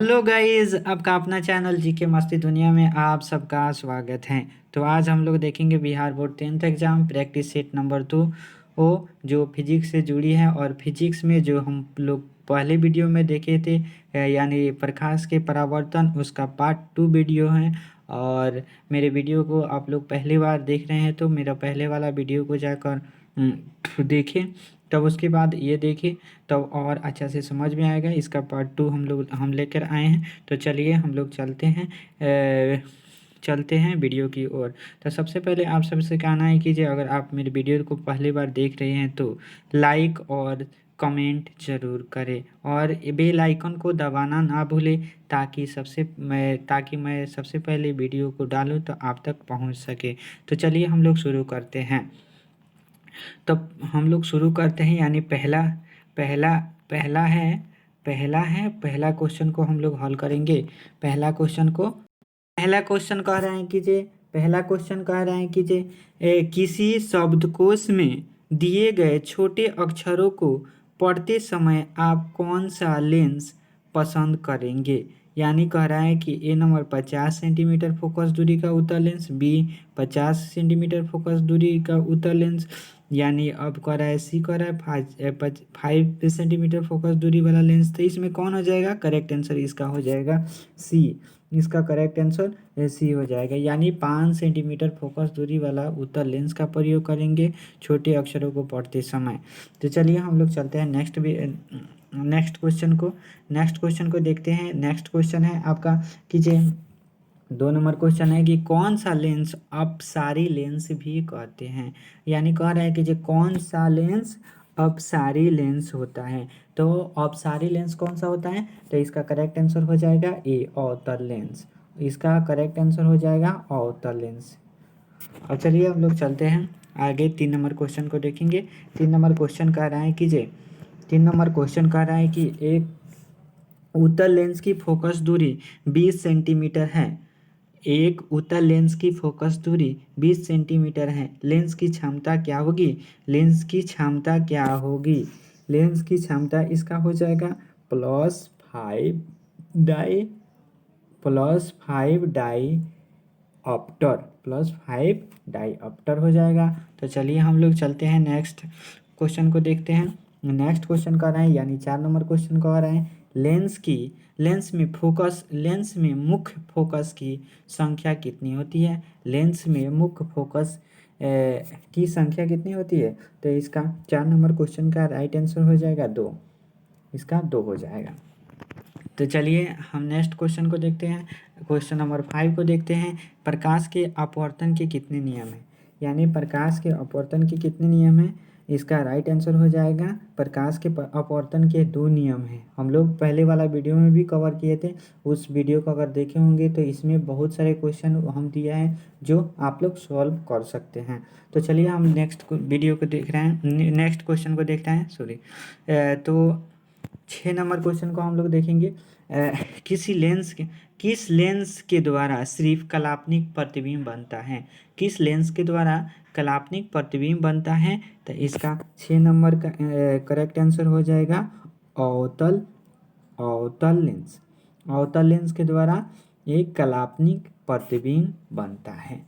Hello guys, आपका अपना channel GK मस्ती दुनिया में आप सबका स्वागत है। तो आज हम लोग देखेंगे Bihar board 10th exam practice set number 2 वो जो फिजिक्स से जुड़ी है। और फिजिक्स में जो हम लोग पहले वीडियो में देखे थे यानी प्रकाश के परावर्तन, उसका पार्ट 2 वीडियो है। और मेरे वीडियो को आप लोग पहली बार देख रहे हैं तो मेरा पहले वाला वीडियो को जाकर देखें, तब उसके बाद ये देखें, तब और अच्छा से समझ में आएगा। इसका पार्ट 2 हम लेकर आए हैं। तो चलिए हम लोग चलते हैं वीडियो की ओर। तो सबसे पहले आप सबसे कहना है कि जो अगर आप मेरे वीडियो को पहली बार देख रहे हैं तो लाइक और कमेंट ज़रूर करें और बेल आइकन को दबाना ना भूलें, ताकि मैं सबसे पहले वीडियो को डालूं तो आप तक पहुंच सके। तो चलिए हम लोग शुरू करते हैं। तो हम लोग शुरू करते हैं यानी पहला पहला पहला क्वेश्चन को हम लोग हल करेंगे। पहला क्वेश्चन कह रहे हैं कि किसी शब्दकोश में दिए गए छोटे अक्षरों को पढ़ते समय आप कौन सा लेंस पसंद करेंगे। यानी कह रहा है कि ए नंबर 50 सेंटीमीटर फोकस दूरी का उत्तल लेंस, बी 50 सेंटीमीटर फोकस दूरी का उत्तल लेंस, यानी अब कह रहा है सी कह रहा है 5 सेंटीमीटर फोकस दूरी वाला लेंस। तो इसमें कौन हो जाएगा? करेक्ट आंसर इसका हो जाएगा सी। इसका करेक्ट आंसर सी हो जाएगा, यानी 5 सेंटीमीटर फोकस दूरी वाला उत्तल लेंस का प्रयोग करेंगे छोटे अक्षरों को पढ़ते समय। तो चलिए हम लोग चलते हैं नेक्स्ट क्वेश्चन को देखते हैं। नेक्स्ट क्वेश्चन है आपका कि 2 नंबर क्वेश्चन है कि कौन सा लेंस अपसारी लेंस भी कहते हैं। यानी कह रहा है कि कौन सा लेंस अपसारी लेंस होता है। तो अपसारी लेंस कौन सा होता है? तो इसका करेक्ट आंसर हो जाएगा ए, अवतल लेंस। इसका करेक्ट आंसर हो जाएगा अवतल लेंस। और चलिए हम लोग चलते हैं आगे 3 नंबर क्वेश्चन को देखेंगे। 3 नंबर क्वेश्चन कह रहा है कि 3 नंबर क्वेश्चन कह रहा है कि एक उत्तल लेंस की फोकस दूरी 20 सेंटीमीटर है। एक उत्तल लेंस की फोकस दूरी 20 सेंटीमीटर है। लेंस की क्षमता क्या होगी? लेंस की क्षमता इसका हो जाएगा डाई प्लस 5 डाई ऑप्टर हो जाएगा। तो चलिए हम लोग चलते हैं नेक्स्ट क्वेश्चन को देखते हैं। नेक्स्ट क्वेश्चन कर रहे हैं यानी 4 नंबर क्वेश्चन कह रहे हैं लेंस में मुख्य फोकस की संख्या कितनी होती है। लेंस में मुख्य फोकस की संख्या कितनी होती है? तो इसका 4 नंबर क्वेश्चन का राइट आंसर हो जाएगा 2। इसका 2 हो जाएगा। तो चलिए हम नेक्स्ट क्वेश्चन को देखते हैं। क्वेश्चन नंबर 5 को देखते हैं। प्रकाश के अपवर्तन के कितने नियम हैं? यानी प्रकाश के अपवर्तन के कितने नियम हैं? इसका राइट आंसर हो जाएगा प्रकाश के अपवर्तन के 2 नियम हैं। हम लोग पहले वाला वीडियो में भी कवर किए थे। उस वीडियो को अगर देखे होंगे तो इसमें बहुत सारे क्वेश्चन हम दिया है जो आप लोग सॉल्व कर सकते हैं। तो चलिए हम नेक्स्ट वीडियो को देख रहे हैं, नेक्स्ट क्वेश्चन को देखते हैं। तो 6 नंबर क्वेश्चन को हम लोग देखेंगे। किस लेंस के द्वारा सिर्फ काल्पनिक प्रतिबिंब बनता है? किस लेंस के द्वारा काल्पनिक प्रतिबिंब बनता है? तो इसका 6 नंबर का करेक्ट आंसर हो जाएगा अवतल लेंस। अवतल लेंस के द्वारा एक काल्पनिक प्रतिबिंब बनता है।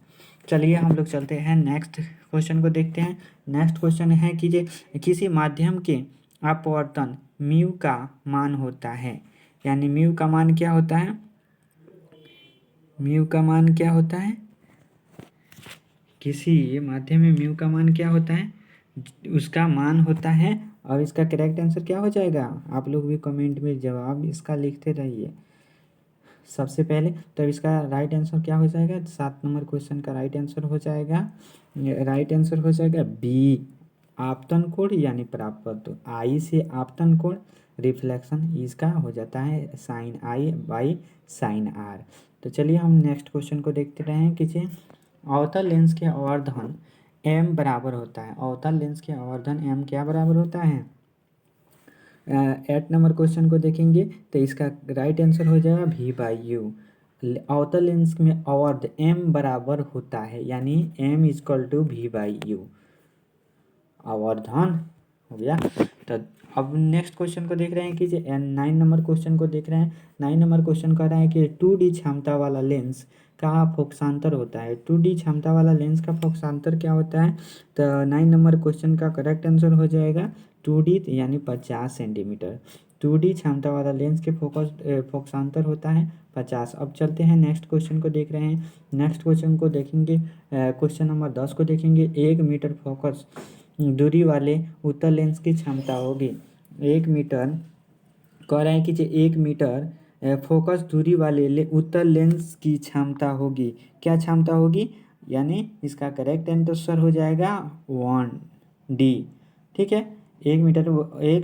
चलिए हम लोग चलते हैं नेक्स्ट क्वेश्चन को देखते हैं। नेक्स्ट क्वेश्चन है कि किसी माध्यम के अपवर्तन म्यू का मान होता है। यानी म्यू का मान क्या होता है? किसी माध्यम में म्यू का मान क्या होता है? उसका मान होता है। और इसका करेक्ट आंसर क्या हो जाएगा? आप लोग भी कमेंट में जवाब इसका लिखते रहिए सबसे पहले। तो इसका राइट आंसर क्या हो जाएगा? 7 नंबर क्वेश्चन का राइट आंसर हो जाएगा बी, आपतन कोण यानी परावर्तन। आई से आपतन कोण, रिफ्लेक्शन इसका हो जाता है sine i by sine r. तो चलिए हम नेक्स्ट क्वेश्चन को देखते रहे हैं कि अवतल लेंस के आवर्धन एम बराबर होता है। अवतल लेंस के आवर्धन एम क्या बराबर होता है? 8 नंबर क्वेश्चन को देखेंगे तो इसका राइट आंसर हो जाएगा भी बाई यू। अवतल लेंस में आवर्ध एम बराबर होता है, यानी एम इक्वल टू भी बाई यू। आवर्धन हो गया। तो अब नेक्स्ट क्वेश्चन को देख रहे हैं कि 9 नंबर क्वेश्चन को देख रहे हैं। 9 नंबर क्वेश्चन कह रहा है कि 2D क्षमता वाला लेंस का फोकसांतर होता है। 2D क्षमता वाला लेंस का फोकसांतर क्या होता है? तो 9 नंबर क्वेश्चन का करेक्ट आंसर हो जाएगा 2D यानी 50 सेंटीमीटर। 2D क्षमता वाला लेंस के फोकसांतर होता है 50। अब चलते हैं नेक्स्ट क्वेश्चन को देख रहे हैं। नेक्स्ट क्वेश्चन को देखेंगे, क्वेश्चन नंबर 10 को देखेंगे। 1 मीटर फोकस दूरी वाले उत्तल लेंस की क्षमता होगी 1 मीटर। कह रहा है कि 1 मीटर फोकस दूरी वाले उत्तल लेंस की क्षमता होगी। क्या क्षमता होगी? यानी इसका करेक्ट आंसर हो जाएगा 1D। ठीक है, 1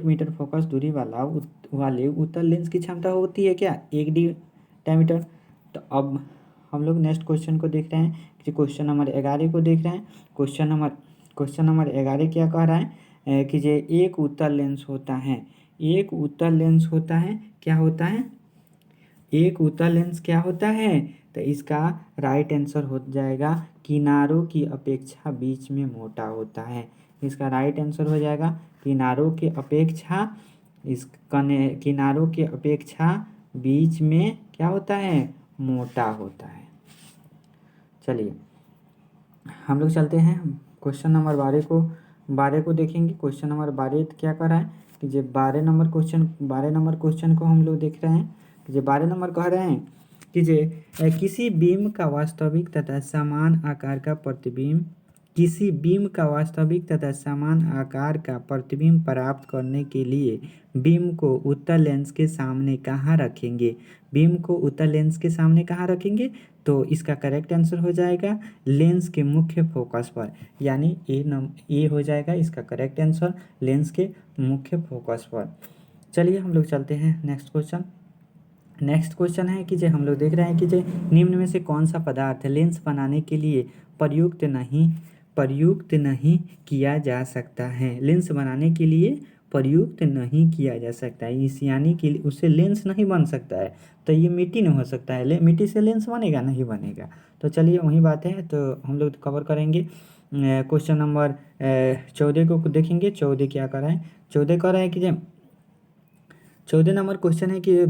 मीटर फोकस दूरी वाले उत्तल लेंस की क्षमता होती है क्या? 1D diameter. तो अब हम लोग नेक्स्ट क्वेश्चन को देख रहे हैं कि क्वेश्चन नंबर 11 को देख रहे हैं। क्वेश्चन नंबर 11 क्या कह रहा है कि एक उत्तल लेंस होता है। एक उत्तल लेंस होता है, क्या होता है? एक उत्तल लेंस क्या होता है? तो इसका राइट आंसर हो जाएगा किनारों की अपेक्षा बीच में मोटा होता है। इसका राइट आंसर हो जाएगा किनारों की अपेक्षा बीच में क्या होता है? मोटा होता है। चलिए हम लोग चलते हैं क्वेश्चन नंबर 12 को देखेंगे। क्वेश्चन नंबर 12 क्या कर रहा है कि 12 नंबर क्वेश्चन को हम लोग देख रहे हैं कि 12 नंबर कह रहे हैं कि किसी बीम का वास्तविक तथा समान आकार का प्रतिबिंब प्राप्त करने के लिए बीम को उत्तल लेंस के सामने कहाँ रखेंगे? बीम को उत्तल लेंस के सामने कहाँ रखेंगे? तो इसका करेक्ट आंसर हो जाएगा लेंस के मुख्य फोकस पर, यानी ए हो जाएगा इसका करेक्ट आंसर, लेंस के मुख्य फोकस पर। चलिए हम लोग चलते हैं नेक्स्ट क्वेश्चन है कि हम लोग देख रहे हैं कि निम्न में से कौन सा पदार्थ लेंस बनाने के लिए प्रयुक्त नहीं किया जा सकता है? लेंस बनाने के लिए प्रयुक्त नहीं किया जा सकता है, इस यानी कि उससे लेंस नहीं बन सकता है। तो ये मिट्टी नहीं हो सकता है, मिट्टी से लेंस बनेगा? नहीं बनेगा। तो चलिए वही बात है, तो हम लोग कवर करेंगे। क्वेश्चन नंबर 14 को देखेंगे। 14 क्या कर रहा है? 14 कह रहा है कि 14 नंबर क्वेश्चन है कि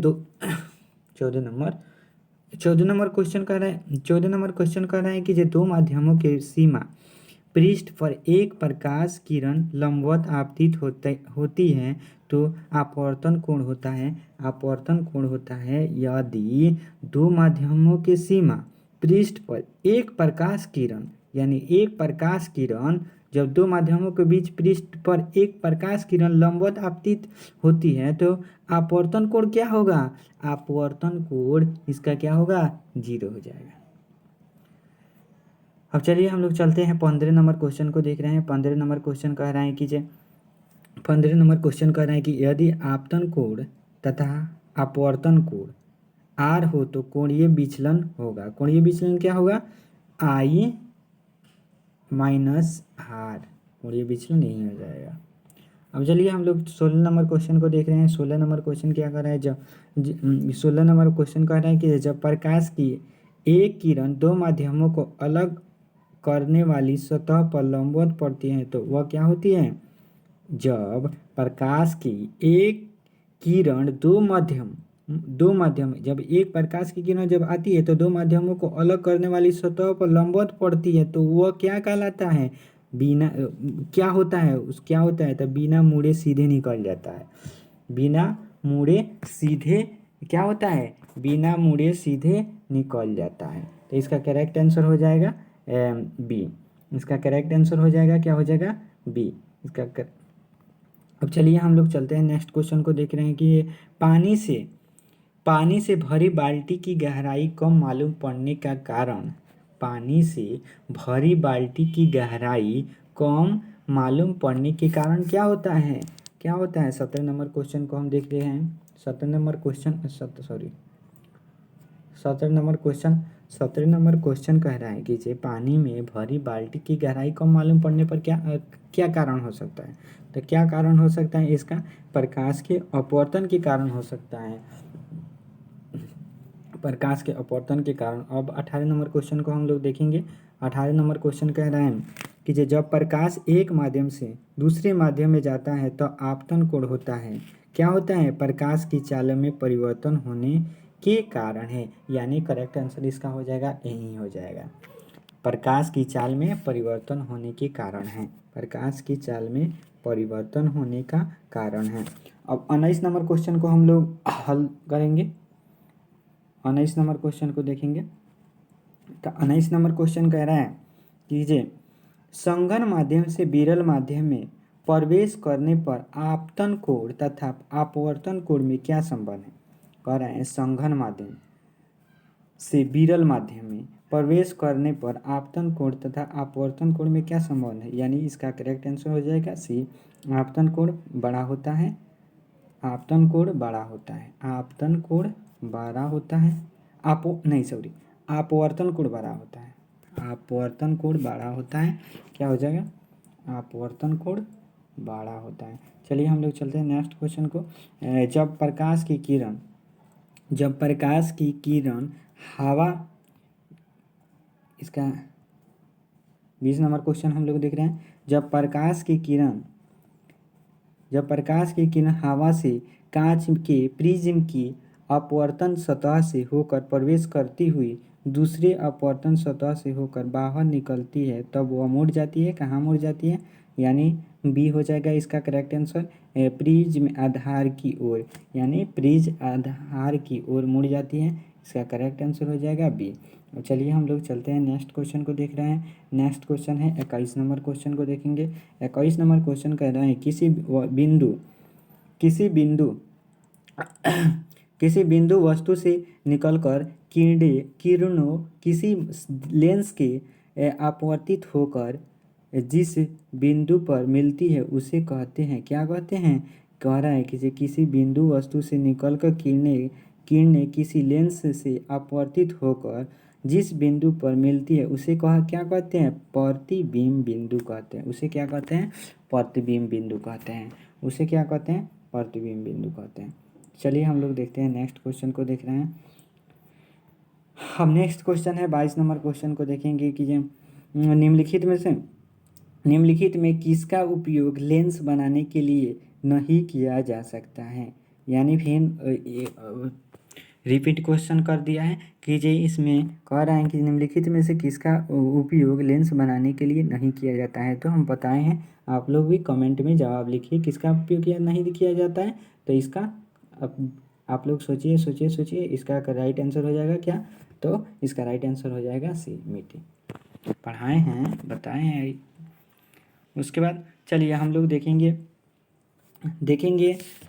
14 नंबर क्वेश्चन कह रहा है कि दो माध्यमों की सीमा पृष्ठ पर एक प्रकाश किरण लंबवत आपतित होती है तो अपवर्तन कोण होता है यदि दो माध्यमों की सीमा पृष्ठ पर एक प्रकाश किरण, यानी एक प्रकाश किरण जब दो माध्यमों के बीच पृष्ठ पर एक प्रकाश किरण लंबवत आपतित होती है तो अपवर्तन कोण क्या होगा? अपवर्तन कोण इसका क्या होगा? 0 हो जाएगा। अब चलिए हम लोग चलते हैं 15 नंबर क्वेश्चन को देख रहे हैं। 15 नंबर क्वेश्चन कह रहा है कि 15 नंबर क्वेश्चन कह रहा है कि यदि आपतन कोण तथा अपवर्तन कोण R हो तो कोणीय विचलन होगा। कोणीय विचलन क्या होगा? I minus R। कोणीय विचलन नहीं हो जाएगा। अब चलिए हम लोग 16 नंबर क्वेश्चन को देख रहे हैं। 16 नंबर क्वेश्चन क्या कर रहा है? 16 नंबर क्वेश्चन कह रहा है कि जब प्रकाश की एक किरण दो माध्यमों को अलग करने वाली सतह पर लंबवत पड़ती है तो वह क्या होती है? जब प्रकाश की एक किरण दो माध्यम जब एक प्रकाश की किरण जब आती है तो दो माध्यमों को अलग करने वाली सतह पर लंबवत पड़ती है तो वह क्या कहलाता है? क्या होता है? तो बिना मुड़े सीधे निकल जाता है। बिना मुड़े सीधे क्या होता है? बिना मुड़े सीधे निकल जाता है। तो इसका करेक्ट आंसर हो जाएगा बी। इसका करेक्ट आंसर हो जाएगा, क्या हो जाएगा? बी। अब चलिए हम लोग चलते हैं नेक्स्ट क्वेश्चन को देख रहे हैं कि पानी से भरी बाल्टी की गहराई कम मालूम पड़ने का कारण, पानी से भरी बाल्टी की गहराई कम मालूम पड़ने के कारण क्या होता है? 17 नंबर क्वेश्चन को हम देख रहे हैं। 17 नंबर क्वेश्चन कह रहा है कि पानी में भरी बाल्टी की गहराई कम मालूम पड़ने पर क्या कारण हो सकता है? तो क्या कारण हो सकता है इसका? प्रकाश के अपवर्तन के कारण हो सकता है, प्रकाश के अपवर्तन के कारण। अब 18 नंबर क्वेश्चन को हम लोग देखेंगे। 18 नंबर क्वेश्चन कह रहा है कि जब प्रकाश एक माध्यम से दूसरे माध्यम में जाता है तो आपतन कोण होता है। क्या होता है? प्रकाश की चाल में परिवर्तन होने के कारण है। यानी करेक्ट आंसर इसका हो जाएगा, यही हो जाएगा। प्रकाश की चाल में परिवर्तन होने के कारण है। प्रकाश की चाल में परिवर्तन होने का कारण है। अब 19 नंबर क्वेश्चन को हम लोग हल करेंगे। 19 नंबर क्वेश्चन को देखेंगे तो 19 नंबर क्वेश्चन कह रहा है कि संघन माध्यम से विरल माध्यम में प्रवेश करने पर आपतन कोण तथा अपवर्तन कोण में क्या संबंध है? कह रहे हैं संघन माध्यम से विरल माध्यम में प्रवेश करने पर आपतन कोण तथा अपवर्तन कोण में क्या संबंध है? यानी इसका करेक्ट आंसर हो जाएगा सी, आपतन कोण बड़ा होता है। आपतन कोण बड़ा होता है। आपतन कोण बड़ा होता है। अपवर्तन कोण बड़ा होता है। अपवर्तन कोण बड़ा होता है। क्या हो जाएगा? अपवर्तन कोण बड़ा होता है। चलिए हम लोग चलते हैं नेक्स्ट क्वेश्चन को। जब प्रकाश की किरण हवा, इसका 20 नंबर क्वेश्चन हम लोग देख रहे हैं। जब प्रकाश की किरण हवा से कांच के प्रिज्म की अपवर्तन सतह से होकर प्रवेश करती हुई दूसरे अपवर्तन सतह से होकर बाहर निकलती है तब वह मुड़ जाती है। कहाँ मुड़ जाती है? यानी बी हो जाएगा इसका करेक्ट आंसर, प्रिज्म आधार की ओर। यानी प्रिज्म आधार की ओर मुड़ जाती है। इसका करेक्ट आंसर हो जाएगा बी। चलिए हम लोग चलते हैं नेक्स्ट क्वेश्चन को देख रहे हैं। नेक्स्ट क्वेश्चन है 21 नंबर क्वेश्चन को देखेंगे। 21 नंबर क्वेश्चन कह रहे हैं किसी बिंदु वस्तु से निकलकर किरणों किसी लेंस के अपवर्तित होकर जिस बिंदु पर मिलती है उसे कहते हैं, क्या कहते हैं? कह रहा है कि किसी बिंदु वस्तु से निकलकर किरणें किसी लेंस से अपवर्तित होकर जिस बिंदु पर मिलती है उसे क्या कहते हैं? प्रतिबिंब बिंदु कहते हैं। उसे क्या कहते हैं? प्रतिबिंब बिंदु कहते हैं। उसे क्या कहते हैं? प्रतिबिंब बिंदु कहते हैं। चलिए हम लोग देखते हैं नेक्स्ट क्वेश्चन को देख रहे हैं। हम नेक्स्ट क्वेश्चन है 22 नंबर क्वेश्चन को देखेंगे कि निम्नलिखित में किसका उपयोग लेंस बनाने के लिए नहीं किया जा सकता है? यानी फिर रिपीट क्वेश्चन कर दिया है कि इसमें कह रहा है कि निम्नलिखित में से किसका उपयोग लेंस बनाने के लिए नहीं किया जाता है। तो हम बताए हैं, आप लोग भी कमेंट में जवाब लिखिए किसका उपयोग नहीं किया जाता है। तो इसका आप लोग सोचिए इसका राइट आंसर हो जाएगा क्या? तो इसका राइट आंसर हो जाएगा सी, मिट्टी। पढ़ाए हैं, बताए हैं। उसके बाद चलिए हम लोग देखेंगे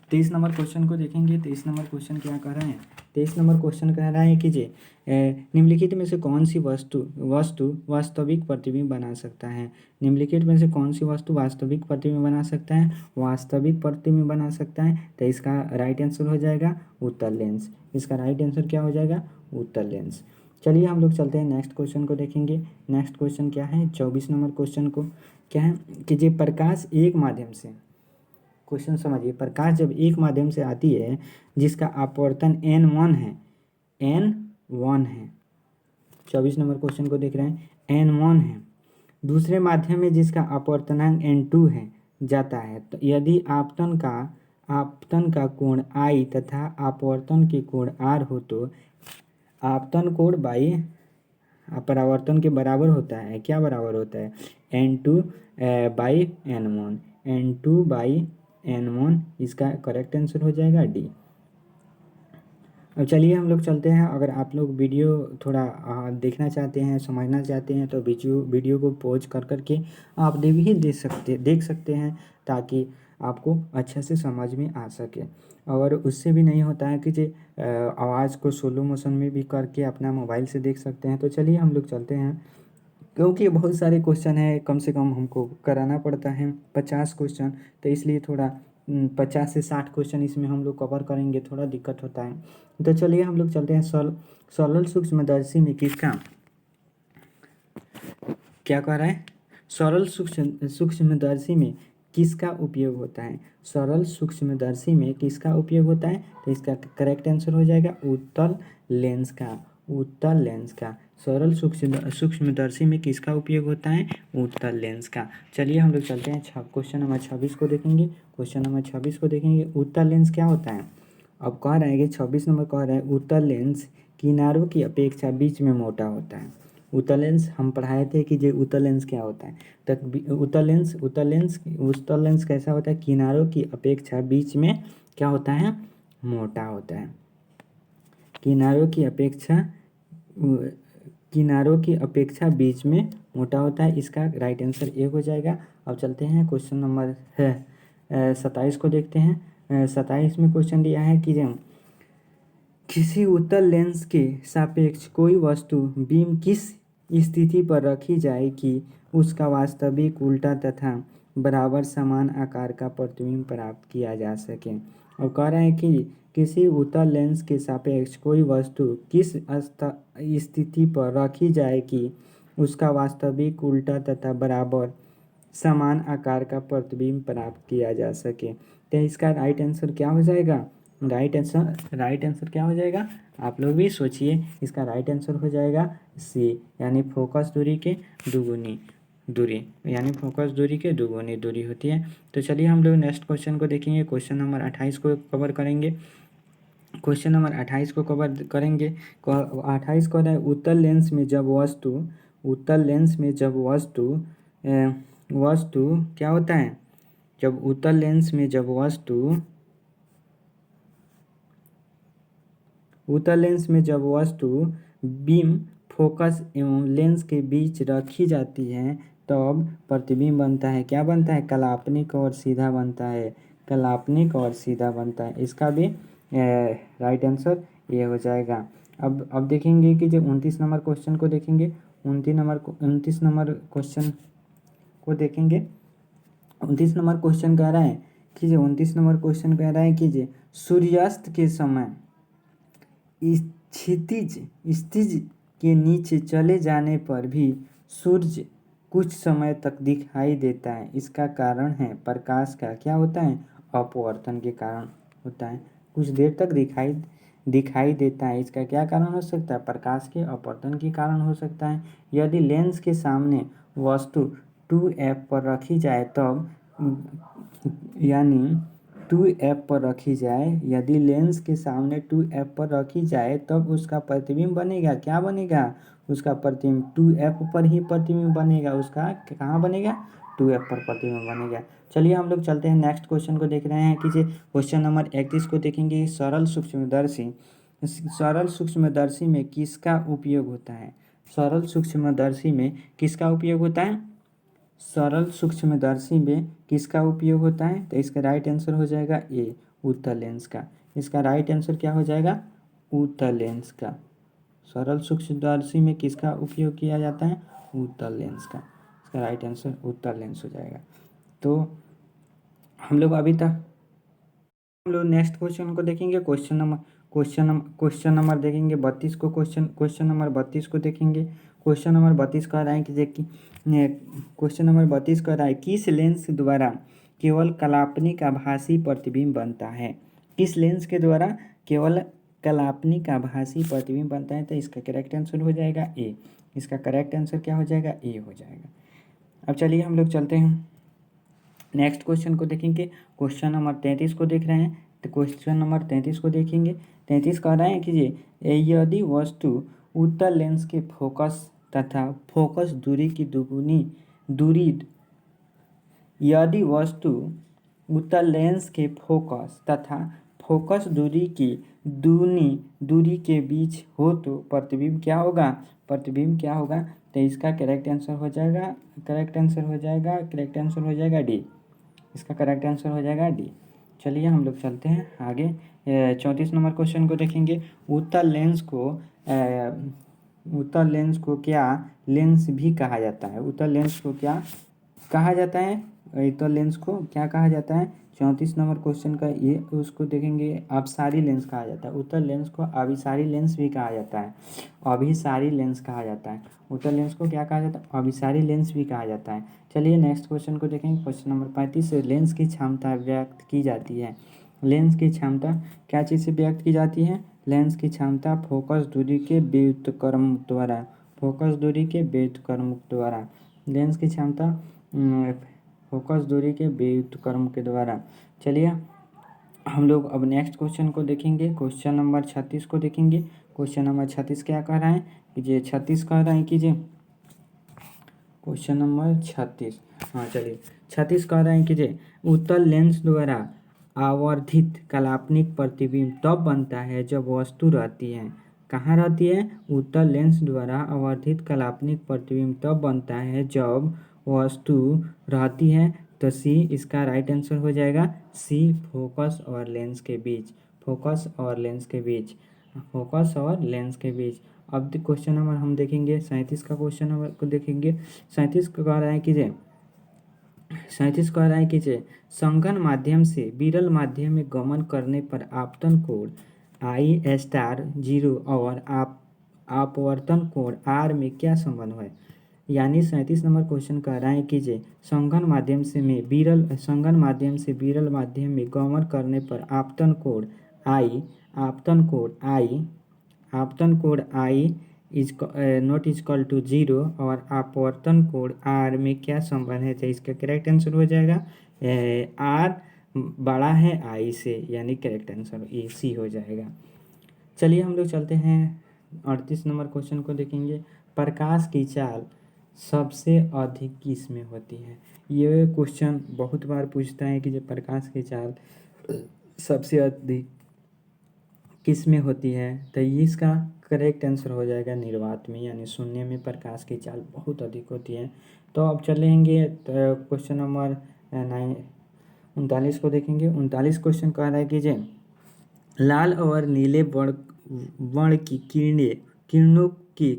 23 नंबर क्वेश्चन को देखेंगे। 23 नंबर क्वेश्चन क्या कह रहे हैं? 23 नंबर क्वेश्चन कह रहा है कि निम्नलिखित में से कौन सी वस्तु वास्तविक प्रतिबिंब बना सकता है? निम्नलिखित में से कौन सी वस्तु वास्तविक प्रतिबिंब बना सकता है? वास्तविक प्रतिबिंब बना सकता है। तो इसका राइट आंसर हो जाएगा उत्तल लेंस। इसका राइट आंसर क्या हो जाएगा? उत्तल लेंस। चलिए हम लोग चलते हैं नेक्स्ट क्वेश्चन को देखेंगे। नेक्स्ट क्वेश्चन क्या है? 24 नंबर क्वेश्चन को क्या है कि प्रकाश एक माध्यम से, क्वेश्चन समझिए, प्रकाश जब एक माध्यम से आती है जिसका अपवर्तन n1 है। 24 नंबर क्वेश्चन को देख रहे हैं, n1 है। दूसरे माध्यम में जिसका अपवर्तनांक n2 है जाता है, तो यदि आपतन का कोण I तथा अपवर्तन के कोण R हो तो आपतन कोण परावर्तन के बराबर होता है। क्या बराबर होता है? n2/n1। n2/n1 इसका करेक्ट आंसर हो जाएगा डी। अब चलिए हम लोग चलते हैं। अगर आप लोग वीडियो थोड़ा देखना चाहते हैं, समझना चाहते हैं तो वीडियो को पॉज कर के आप भी देख सकते हैं ताकि आपको अच्छे से समझ में आ सके। और उससे भी नहीं होता है कि आवाज़ को स्लो मोशन में भी करके अपना मोबाइल से देख सकते हैं। तो चलिए हम लोग चलते हैं, क्योंकि बहुत सारे क्वेश्चन है, कम से कम हमको कराना पड़ता है 50 क्वेश्चन, तो इसलिए थोड़ा 50 से 60 क्वेश्चन इसमें हम लोग कवर करेंगे, थोड़ा दिक्कत होता है। तो चलिए हम लोग चलते हैं। सरल सूक्ष्मदर्शी में किसका, क्या कह रहा है? सरल सूक्ष्मदर्शी में किसका उपयोग होता है? सरल सूक्ष्मदर्शी में किसका उपयोग होता है? तो इसका करेक्ट आंसर हो जाएगा उत्तल लेंस का। उत्तल लेंस का। सरल सूक्ष्मदर्शी में किसका उपयोग होता है? उत्तल लेंस का। चलिए हम लोग चलते हैं क्वेश्चन नंबर 26 को देखेंगे। क्वेश्चन नंबर 26 को देखेंगे, उत्तल लेंस क्या होता है? अब कह रहा है कि 26 नंबर कह रहा है उत्तल लेंस किनारों की अपेक्षा बीच में मोटा होता है। उत्तल लेंस हम पढ़ाए थे कि जो उत्तल लेंस क्या होता है। तो उत्तल लेंस कैसा होता है? किनारों की अपेक्षा बीच में क्या होता है? मोटा होता है। किनारों की अपेक्षा बीच में मोटा होता है। इसका राइट आंसर ए हो जाएगा। अब चलते हैं क्वेश्चन नंबर 27 को देखते हैं। 27 में क्वेश्चन दिया है कि किसी उत्तल लेंस के सापेक्ष कोई वस्तु बीम किस स्थिति पर रखी जाए कि उसका वास्तविक उल्टा तथा बराबर समान आकार का प्रतिबिंब प्राप्त किया जा सके। और कह रहा है कि किसी उत्तल लेंस के सापेक्ष कोई वस्तु किस स्थिति पर रखी जाए कि उसका वास्तविक उल्टा तथा बराबर समान आकार का प्रतिबिंब प्राप्त किया जा सके। तो इसका राइट आंसर क्या हो जाएगा? राइट आंसर क्या हो जाएगा? आप लोग भी सोचिए। इसका राइट आंसर हो जाएगा सी, यानी फोकस दूरी के दुगुनी दूरी, यानी फोकस दूरी के दुगुनी दूरी होती है। तो चलिए हम लोग नेक्स्ट क्वेश्चन को देखेंगे। क्वेश्चन नंबर 28 को कवर करेंगे। क्वेश्चन नंबर 28 को कवर करेंगे। 28 को है उत्तल लेंस में जब वस्तु क्या होता है? जब उत्तल लेंस में जब वस्तु बीम फोकस एवं लेंस के बीच रखी जाती है तब प्रतिबिंब बनता है। क्या बनता है? काल्पनिक और सीधा बनता है। इसका भी राइट आंसर ये हो जाएगा। अब देखेंगे कि जो 29 नंबर क्वेश्चन को देखेंगे। 29 नंबर क्वेश्चन को देखेंगे। 29 नंबर क्वेश्चन कह रहा है कि जो सूर्यास्त के समय स्थिज के नीचे चले जाने पर भी सूर्य कुछ समय तक दिखाई देता है। इसका कारण है प्रकाश का क्या होता है? अपवर्तन के कारण होता है। कुछ देर तक दिखाई देता है। इसका क्या कारण हो सकता है? प्रकाश के अपवर्तन के कारण हो सकता है। यदि लेंस के सामने वस्तु 2f पर रखी जाए तब यदि लेंस के सामने 2f पर रखी जाए तब उसका प्रतिबिंब बनेगा। क्या बनेगा? उसका प्रतिबिंब 2f पर ही प्रतिबिंब बनेगा। उसका कहाँ बनेगा? 2f पर प्रतिबिंब बनेगा। चलिए हम लोग चलते हैं नेक्स्ट क्वेश्चन को देख रहे हैं कि क्वेश्चन नंबर 31 को देखेंगे। सरल सूक्ष्मदर्शी में किसका उपयोग होता है? सरल सूक्ष्मदर्शी में किसका उपयोग होता है? तो इसका राइट आंसर हो जाएगा ए, उत्तल लेंस का। इसका राइट आंसर क्या हो जाएगा? उत्तल लेंस का। सरल सूक्ष्मदर्शी में किसका उपयोग किया जाता है? उत्तल लेंस का। इसका राइट आंसर उत्तल लेंस हो जाएगा। तो हम लोग नेक्स्ट क्वेश्चन को देखेंगे। क्वेश्चन नंबर देखेंगे 32 को। क्वेश्चन नंबर 32 को देखेंगे। क्वेश्चन नंबर 32 कह रहा है किस लेंस द्वारा केवल काल्पनिक आभासी प्रतिबिंब बनता है? किस लेंस के द्वारा केवल काल्पनिक आभासी प्रतिबिंब बनता है? तो इसका करेक्ट आंसर हो जाएगा ए। इसका करेक्ट आंसर क्या हो जाएगा? ए हो जाएगा। अब चलिए हम लोग चलते हैं नेक्स्ट क्वेश्चन को देखेंगे। क्वेश्चन नंबर 33 को देख रहे हैं। तो क्वेश्चन नंबर 33 को देखेंगे। 33 कह रहा है कि यदि वस्तु उत्तल लेंस के फोकस तथा फोकस दूरी की दूरी यदि वस्तु उत्तल लेंस के फोकस तथा फोकस दूरी की दूरी के बीच हो तो प्रतिबिंब क्या होगा? तो इसका करेक्ट आंसर हो जाएगा डी। इसका करेक्ट आंसर हो जाएगा डी। चलिए हम लोग चलते हैं आगे। 34 नंबर क्वेश्चन को देखेंगे। उत्तल लेंस को क्या लेंस भी कहा जाता है? उत्तल लेंस को क्या कहा जाता है? 34 नंबर क्वेश्चन का ये उसको देखेंगे। अभिसारी लेंस कहा जाता है। उत्तल लेंस को अभिसारी लेंस भी कहा जाता है। उत्तल लेंस को क्या कहा जाता है? अभिसारी लेंस भी कहा जाता है। चलिए नेक्स्ट क्वेश्चन को देखेंगे। क्वेश्चन नंबर 35 से लेंस की क्षमता व्यक्त की जाती है। लेंस की क्षमता क्या चीज़ से व्यक्त की जाती है? लेंस की क्षमता फोकस दूरी के व्युत्क्रम द्वारा फोकस दूरी के व्युत्क्रम द्वारा। लेंस की क्षमता फोकस दूरी के व्युत्क्रम के द्वारा। चलिए हम लोग अब नेक्स्ट क्वेश्चन को देखेंगे, क्वेश्चन नंबर 36 को देखेंगे। क्वेश्चन नंबर 36 क्या कह रहा है कि ये 36 कह रहा है कि ये क्वेश्चन नंबर 36, हाँ चलिए 36 कह रहा है कि ये उत्तल लेंस द्वारा आवर्धित काल्पनिक प्रतिबिंब तब बनता है जब वस्तु रहती है। कहाँ रहती है? उत्तल लेंस द्वारा आवर्धित काल्पनिक प्रतिबिंब तब बनता है जब वस्तु रहती है। तो सी इसका राइट आंसर हो जाएगा। सी फोकस और लेंस के बीच, फोकस और लेंस के बीच, फोकस और लेंस के बीच। अब क्वेश्चन नंबर हम देखेंगे 37 का क्वेश्चन नंबर को देखेंगे। 37 को कह रहा है कि जे 37 कह रहा है कि जे संघन माध्यम से विरल माध्यम में गमन करने पर आपतन कोण I*0 और अपवर्तन कोण R में क्या संबंध है? यानी 37 नंबर क्वेश्चन कह रहा है कि जे संघन माध्यम से विरल माध्यम में गमन करने पर आपतन कोण I is not equal to 0 और अपवर्तन कोण R में क्या संबंध है? तो इसका करेक्ट आंसर हो जाएगा R बड़ा है I से, यानी करेक्ट आंसर ए सी हो जाएगा। चलिए हम लोग चलते हैं 38 नंबर क्वेश्चन को देखेंगे। प्रकाश की चाल सबसे अधिक किस में होती है? ये क्वेश्चन बहुत बार पूछता है कि जो प्रकाश की चाल सबसे अधिक किस में होती है? तो इसका करेक्ट आंसर हो जाएगा निर्वात में, यानी शून्य में प्रकाश की चाल बहुत अधिक होती है। तो अब चलेंगे क्वेश्चन नंबर 39 को देखेंगे। 39 क्वेश्चन कह रहा है कि जे लाल और नीले वर्ण की किरणों की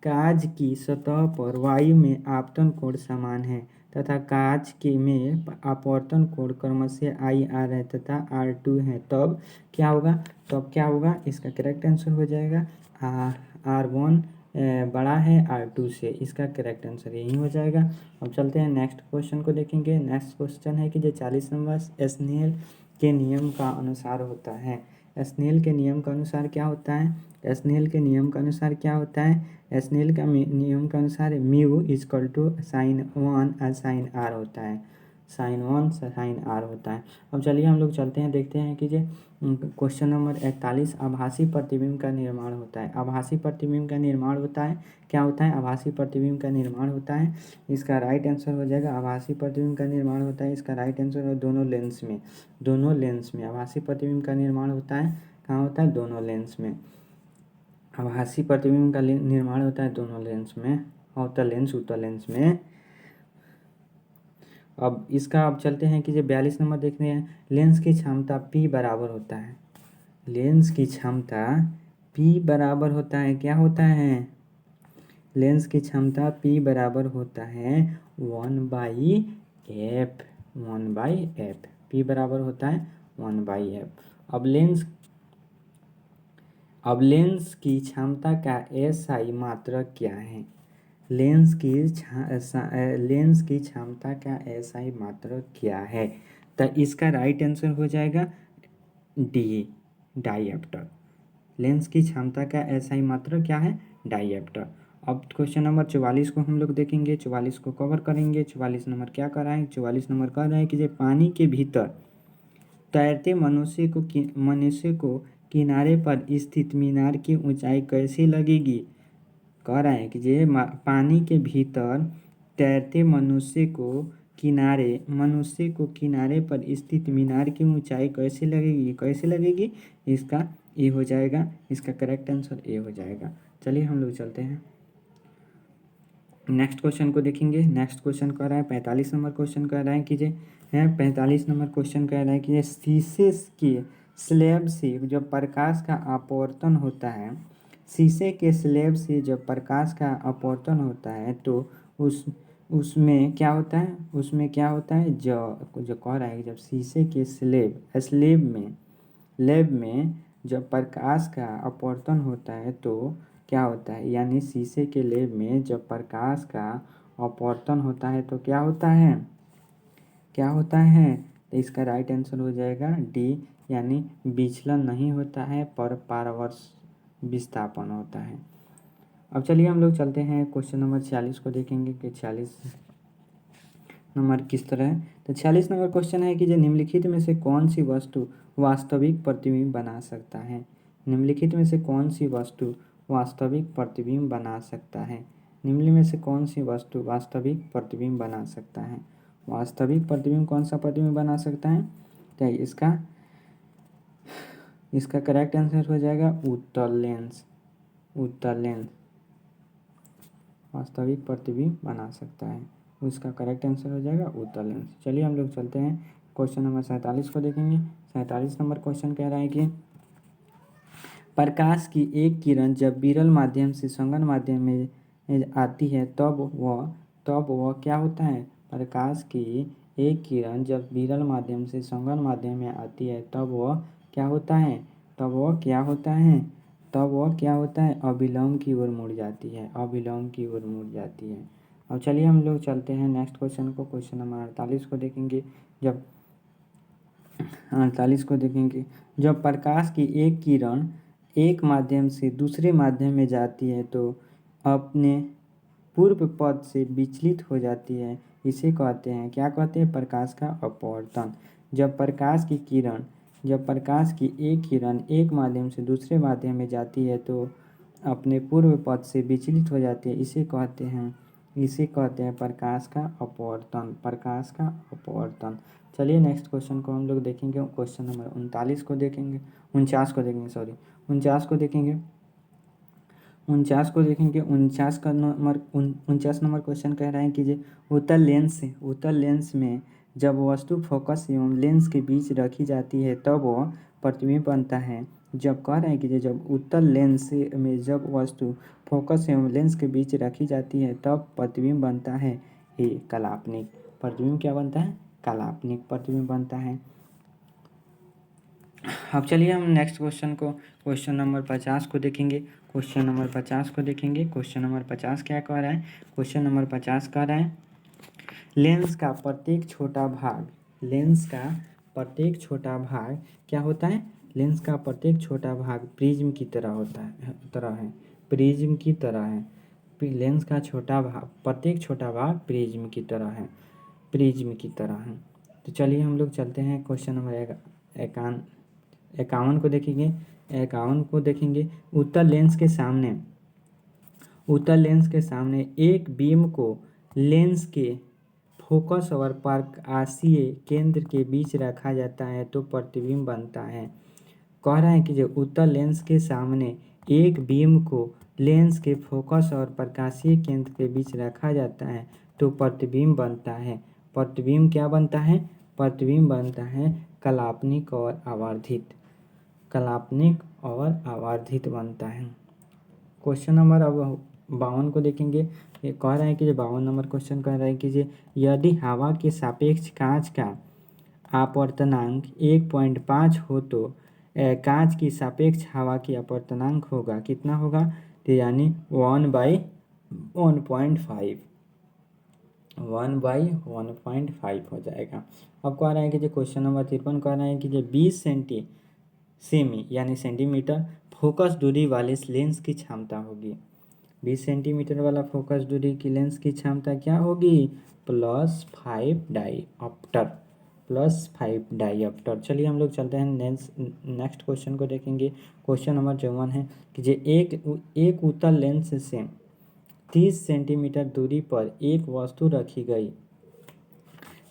कांच की सतह पर वायु में आपतन कोण समान है तथा कांच के में अपवर्तन कोण क्रमशः IR है तथा R2 है। तब क्या होगा? इसका करेक्ट आंसर हो जाएगा R1 बड़ा है R2 से, इसका करेक्ट आंसर यही हो जाएगा। अब चलते हैं नेक्स्ट क्वेश्चन को देखेंगे। नेक्स्ट क्वेश्चन है कि जो 40 नंबर स्नेल के नियम का अनुसार होता है। स्नेल के नियम का अनुसार क्या होता है? स्नेल के नियम का अनुसार क्या होता है? स्नेल का नियम के अनुसार म्यू इजकल टू साइन 1 और साइन R होता है, साइन 1 साइन R होता है। अब चलिए हम लोग चलते हैं, देखते हैं कि जे क्वेश्चन नंबर 41 आभासी प्रतिबिंब का निर्माण होता है। आभासी प्रतिबिंब का निर्माण होता है, क्या होता है? आभासी प्रतिबिंब का निर्माण होता है। इसका राइट आंसर हो जाएगा आभासी प्रतिबिंब का निर्माण होता है। इसका राइट आंसर है दोनों लेंस में आभासी प्रतिबिंब का निर्माण होता है। कहाँ होता है? दोनों लेंस में आभासी प्रतिबिंब का निर्माण होता है, दोनों लेंस में, अवतल लेंस उत्तल लेंस में। अब चलते हैं कि जो 42 नंबर देख रहे हैं। लेंस की क्षमता P बराबर होता है। लेंस की क्षमता P बराबर होता है, क्या होता है? लेंस की क्षमता P बराबर होता है 1/f, P बराबर होता है 1/f। अब लेंस की क्षमता का SI मात्रक क्या है? लेंस की क्षमता का SI मात्रक क्या है? तो इसका राइट आंसर हो जाएगा डी, डायएप्टर। लेंस की क्षमता का SI मात्रक क्या है? डायएप्टर। अब क्वेश्चन नंबर 44 को हम लोग देखेंगे, 44 को कवर करेंगे। 44 नंबर क्या कर रहा है? 44 नंबर कह रहा है कि जो पानी के भीतर तैरते मनुष्य को किनारे पर स्थित मीनार की ऊंचाई कैसे लगेगी? कह रहा है कि जे पानी के भीतर तैरते मनुष्य को किनारे पर स्थित मीनार की ऊंचाई कैसे लगेगी? इसका ए हो जाएगा, इसका करेक्ट आंसर ए हो जाएगा। चलिए हम लोग चलते हैं नेक्स्ट क्वेश्चन को देखेंगे। नेक्स्ट क्वेश्चन कह रहा है 45 नंबर क्वेश्चन कह रहा है कि जे 45 नंबर क्वेश्चन कह रहा है कि शीशे के स्लैब से जब प्रकाश का अपवर्तन होता है, शीशे के स्लैब से जब प्रकाश का अपवर्तन होता है तो उसमें क्या होता है? जो कह रहा है जब शीशे के लैब में जब प्रकाश का अपवर्तन होता है तो क्या होता है? यानी शीशे के लैब में जब प्रकाश का अपवर्तन होता है तो क्या होता है? तो इसका राइट आंसर हो जाएगा डी, यानी विचलन नहीं होता है पर परावर्त विस्थापन होता है। अब चलिए हम लोग चलते हैं क्वेश्चन नंबर 46 को देखेंगे कि 46 नंबर किस तरह है। तो 46 नंबर क्वेश्चन है कि जो निम्नलिखित में से कौन सी वस्तु वास्तविक प्रतिबिंब बना सकता है। निम्नलिखित में से कौन सी वस्तु वास्तविक प्रतिबिंब बना सकता है। निम्न में से कौन सी वस्तु वास्तविक प्रतिबिंब बना सकता है। वास्तविक प्रतिबिंब कौन सा प्रतिबिंब बना सकता है। तो इसका करेक्ट आंसर हो जाएगा उत्तल लेंस। उत्तल लेंस वास्तविक प्रतिबिंब बना सकता है, उसका करेक्ट आंसर हो जाएगा उत्तल लेंस। चलिए हम लोग चलते हैं क्वेश्चन नंबर 47 को देखेंगे। 47 नंबर क्वेश्चन कह रहा है कि प्रकाश की एक किरण जब विरल माध्यम से संगन माध्यम में आती है तब वह क्या होता है। प्रकाश की एक किरण जब विरल माध्यम से संगन माध्यम में आती है तब वह क्या होता है। अविलोम की ओर मुड़ जाती है। अविलोम की ओर मुड़ जाती है। अब चलिए हम लोग चलते हैं नेक्स्ट क्वेश्चन को। क्वेश्चन नंबर 48 को देखेंगे। जब प्रकाश की एक किरण एक माध्यम से दूसरे माध्यम में जाती है तो अपने पूर्व पथ से विचलित हो जाती है। इसे कहते हैं, क्या कहते हैं, प्रकाश का अपवर्तन। जब प्रकाश की एक किरण एक माध्यम से दूसरे माध्यम में जाती है तो अपने पूर्व पथ से विचलित हो जाती है। इसे कहते हैं प्रकाश का अपवर्तन। चलिए नेक्स्ट क्वेश्चन को हम लोग देखेंगे। क्वेश्चन नंबर 49 को देखेंगे। 49 को देखेंगे। 49 नंबर क्वेश्चन कह रहा है कि जो उत्तल लेंस में जब वस्तु फोकस एवं लेंस के बीच रखी जाती है तब वह प्रतिबिंब बनता है। जब कह रहे हैं कि जब उत्तल लेंस में जब वस्तु फोकस एवं लेंस के बीच रखी जाती है तब प्रतिबिंब बनता है ये काल्पनिक प्रतिबिंब। क्या बनता है, काल्पनिक प्रतिबिंब बनता है। अब चलिए हम नेक्स्ट क्वेश्चन नंबर 50 को देखेंगे। क्वेश्चन नंबर 50 क्या कह रहा है। क्वेश्चन नंबर 50 कह रहा है लेंस का प्रत्येक छोटा भाग क्या होता है। लेंस का प्रत्येक छोटा भाग प्रिज्म की तरह है। लेंस का प्रत्येक छोटा भाग प्रिज्म की तरह है। तो चलिए हम लोग चलते हैं क्वेश्चन नंबर 51 को देखेंगे। 51 को देखेंगे। उत्तल लेंस के सामने एक बीम को लेंस के फोकस और प्रकाशीय केंद्र के बीच रखा जाता है तो प्रतिबिंब बनता है। कह रहा है कि जो उत्तल लेंस के सामने एक बीम को लेंस के फोकस और प्रकाशीय केंद्र के बीच रखा जाता है तो प्रतिबिंब बनता है। प्रतिबिंब क्या बनता है, प्रतिबिंब बनता है काल्पनिक और आवर्धित बनता है। क्वेश्चन नंबर अब 52 को देखेंगे। ये कह रहा है कि 52 नंबर क्वेश्चन कह रहा है कि यदि हवा के सापेक्ष कांच का आवर्तनांक 1.5 हो तो कांच की सापेक्ष हवा की आवर्तनांक होगा कितना होगा, तो यानी 1/1.5 हो जाएगा। अब कह रहा है कि जो क्वेश्चन नंबर 53 कह रहा है कि जो 20 सेमी यानी सेंटीमीटर फोकस दूरी वाले लेंस की क्षमता होगी। 20 सेंटीमीटर वाला फोकस दूरी की लेंस की क्षमता क्या होगी, +5 डाईऑप्टर। चलिए हम लोग चलते हैं नेक्स्ट क्वेश्चन को देखेंगे। क्वेश्चन नंबर 54 है कि जो एक उत्तल लेंस से 30 सेंटीमीटर दूरी पर एक वस्तु रखी गई।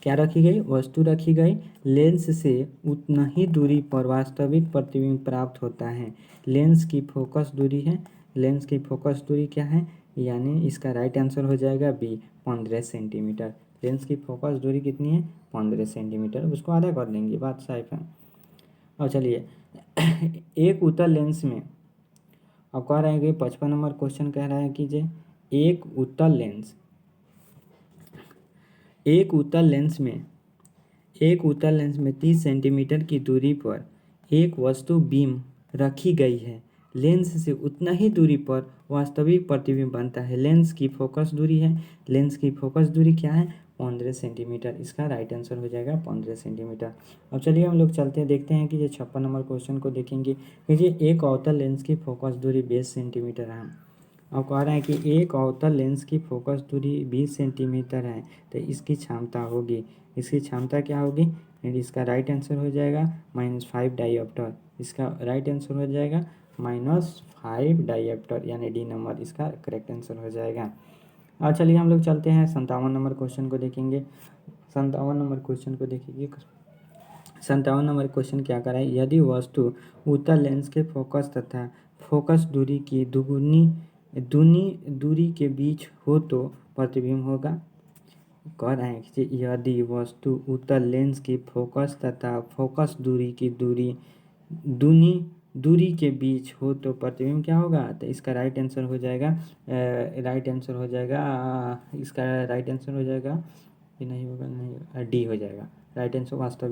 क्या रखी गई, वस्तु रखी गई। लेंस से उतना ही दूरी पर वास्तविक प्रतिबिंब प्राप्त होता है। लेंस की फोकस दूरी क्या है, यानी इसका राइट आंसर हो जाएगा बी 15 सेंटीमीटर। लेंस की फोकस दूरी कितनी है, 15 सेंटीमीटर। उसको आधा कर देंगे, बात साफ है। और चलिए एक उत्तल लेंस में अब कह रहे हैं कि 55 नंबर क्वेश्चन कह रहा है कि जे एक उत्तल लेंस में 30 सेंटीमीटर की दूरी पर एक वस्तु बीम रखी गई है। लेंस से उतना ही दूरी पर वास्तविक प्रतिबिंब बनता है। लेंस की फोकस दूरी क्या है, 15 सेंटीमीटर। इसका राइट आंसर हो जाएगा 15 सेंटीमीटर। अब चलिए हम लोग चलते हैं, देखते हैं कि ये 56 नंबर क्वेश्चन को देखेंगे कि एक अवतल लेंस की फोकस दूरी 20 सेंटीमीटर है। और कह रहे हैं कि एक अवतल लेंस की फोकस दूरी 20 सेंटीमीटर है, तो इसकी क्षमता होगी, इसकी क्षमता क्या होगी, इसका राइट आंसर हो जाएगा -5 डायोप्टर। इसका राइट आंसर हो जाएगा -5 डायोप्टर, यानी डी नंबर इसका करेक्ट आंसर हो जाएगा। और चलिए हम लोग चलते हैं 57 नंबर क्वेश्चन को देखेंगे। 57 नंबर क्वेश्चन को देखिए। 57 नंबर क्वेश्चन क्या कर रहा है, यदि वस्तु उत्तल लेंस के फोकस तथा फोकस दूरी की दुगुनी दूरी के बीच हो तो प्रतिबिंब होगा। कह रहे हैं कि यदि वस्तु उत्तल लेंस की फोकस तथा फोकस दूरी की दूनी दूरी के बीच हो तो प्रतिबिंब क्या होगा, तो इसका राइट आंसर हो जाएगा इसका राइट आंसर हो जाएगा, ये नहीं होगा, नहीं डी हो जाएगा राइट आंसर वास्तव